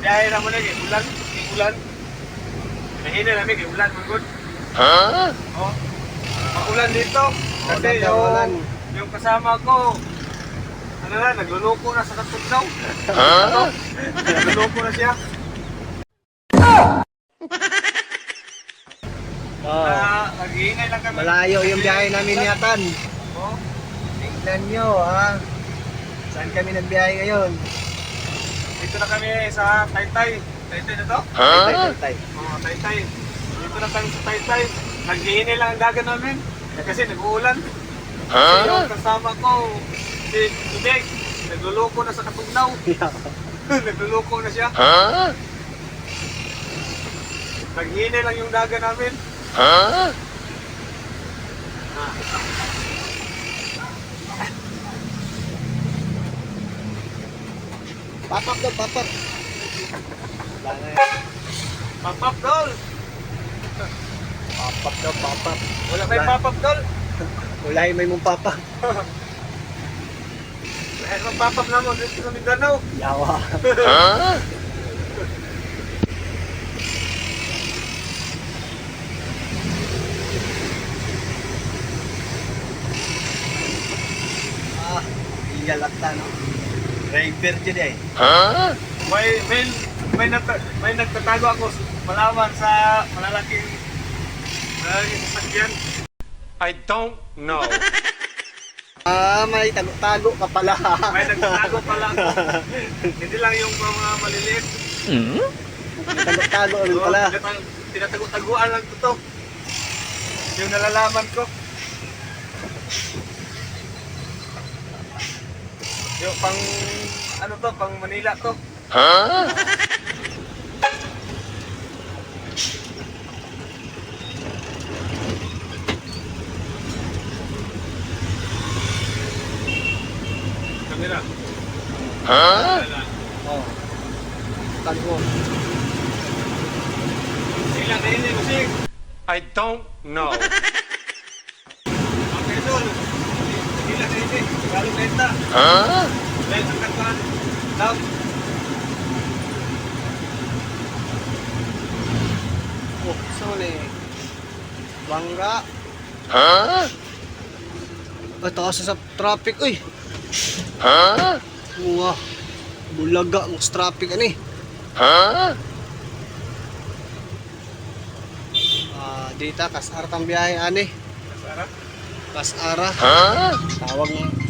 biyahe na mo na kay ulan, ulan. Mahina namin kay ulan mangod. Oh. Ulan dito. Kasi yung kasama ko, ano na, nagluluko na sa katugnaw. Ano? Nagluluko na siya. Nag-iingay lang kami. Malayo yung biyahe namin ni Atan. Oh. Tingnan nyo, ha? Saan kami nagbiyahe ngayon? Dito na kami sa Taytay. Taytay na to? Tay. Oo, Taytay. Dito na kami sa Taytay. Nag-iingay lang ang dagat namin. Kasi nag-uulan. Kasi yung kasama ko, si Dek, nagluluko na sa katugnaw. Nagluluko na siya. Nag-iingay lang yung dagat namin. Papap daw, papap. Papap dol! Papap daw, papap. Wala kayo papap dol? Ulahin may mong papap. Eh, magpapap na mo dito sa Mindanao. Yawa. Igalata, no? Driver dyan eh. May nagtatago ako malaman sa malalaking sasakyan. I don't know. May tago ka pala. May nagtatago pala ako. Hindi lang yung mga maliliit. May tago rin pala. Tinatago-taguan lang ko to. Yung nalalaman ko. Yung pang, ano to, pang Manila to. Kamera. Oh. Tago. Ilang na yun yung musik. I don't know. Okay, Dol. Ilang na yun. Galong benta. Dahil sa katuan. Down. Oh, saan eh? Bangga. Ay, taas sa traffic, uy. Wah, bulaga mo sa traffic, ani. Dita, kasar tang biyahe, ani. Kasara. Kasara. Tawag mo.